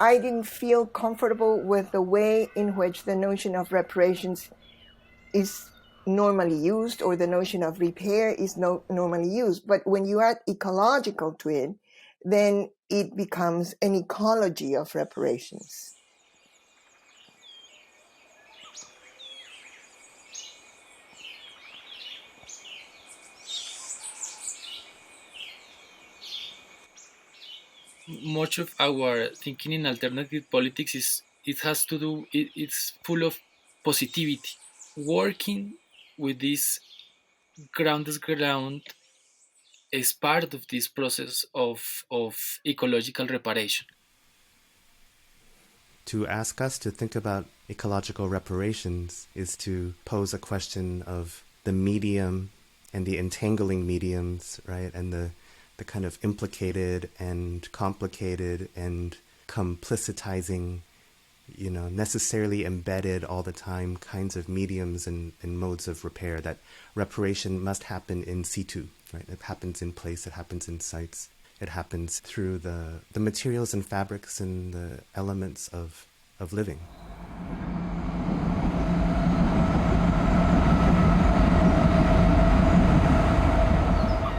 I didn't feel comfortable with the way in which the notion of reparations is normally used, or the notion of repair is normally used. But when you add ecological to it, then it becomes an ecology of reparations. Much of our thinking in alternative politics it's full of positivity. Working with this ground is part of this process of ecological reparation. To ask us to think about ecological reparations is to pose a question of the medium and the entangling mediums, right? And the kind of implicated and complicated and complicitizing, necessarily embedded all the time kinds of mediums and modes of repair, that reparation must happen in situ, right? It happens in place, it happens in sites. It happens through the materials and fabrics and the elements of living.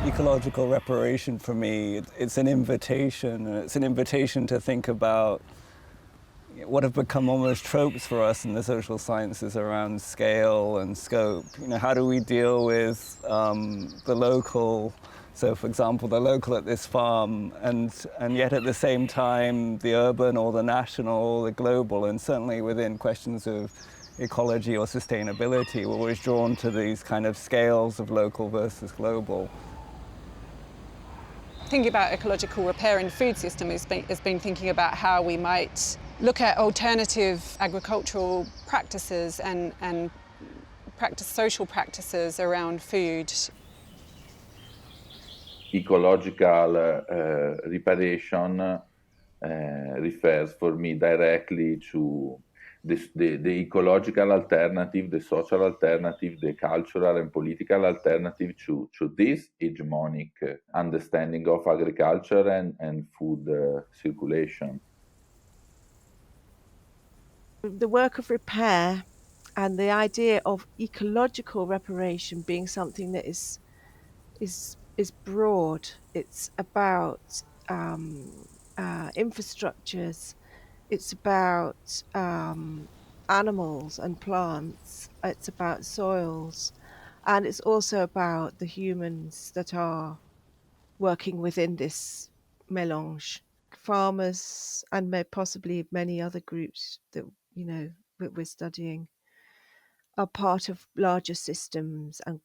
Ecological reparation for me, it's an invitation. It's an invitation to think about what have become almost tropes for us in the social sciences around scale and scope. How do we deal with the local? So, for example, the local at this farm, and yet at the same time, the urban or the national, the global, and certainly within questions of ecology or sustainability, we're always drawn to these kind of scales of local versus global. Thinking about ecological repair in the food system has been thinking about how we might look at alternative agricultural practices and social practices around food. Ecological reparation refers for me directly to the ecological alternative, the social alternative, the cultural and political alternative to this hegemonic understanding of agriculture and food circulation. The work of repair and the idea of ecological reparation being something that is broad. It's about infrastructures. It's about animals and plants. It's about soils, and it's also about the humans that are working within this mélange. Farmers and possibly many other groups that that we're studying are part of larger systems and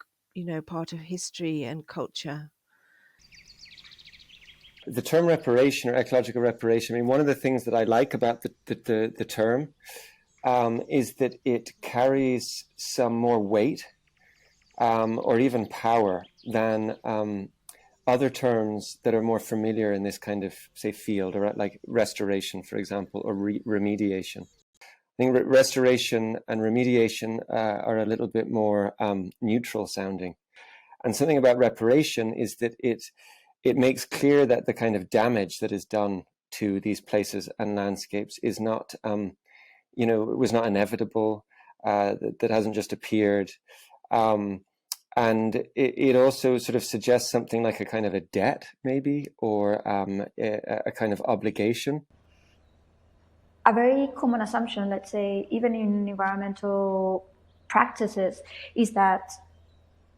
part of history and culture. The term reparation or ecological reparation, I mean, one of the things that I like about the term is that it carries some more weight or even power than other terms that are more familiar in this kind of, say, field, or like restoration, for example, or remediation. I think restoration and remediation are a little bit more neutral sounding. And something about reparation is that it makes clear that the kind of damage that is done to these places and landscapes is not, it was not inevitable, that hasn't just appeared. And it also sort of suggests something like a kind of a debt, maybe, or a kind of obligation. A very common assumption, let's say, even in environmental practices, is that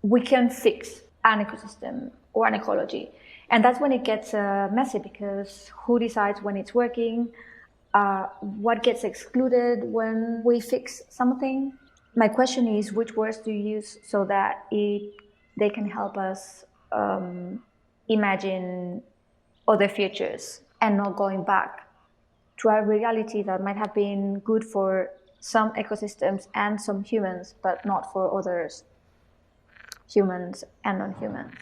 we can fix an ecosystem or an ecology. And that's when it gets messy, because who decides when it's working? What gets excluded when we fix something? My question is, which words do you use so that they can help us imagine other futures and not going back to a reality that might have been good for some ecosystems and some humans, but not for others, humans and non-humans.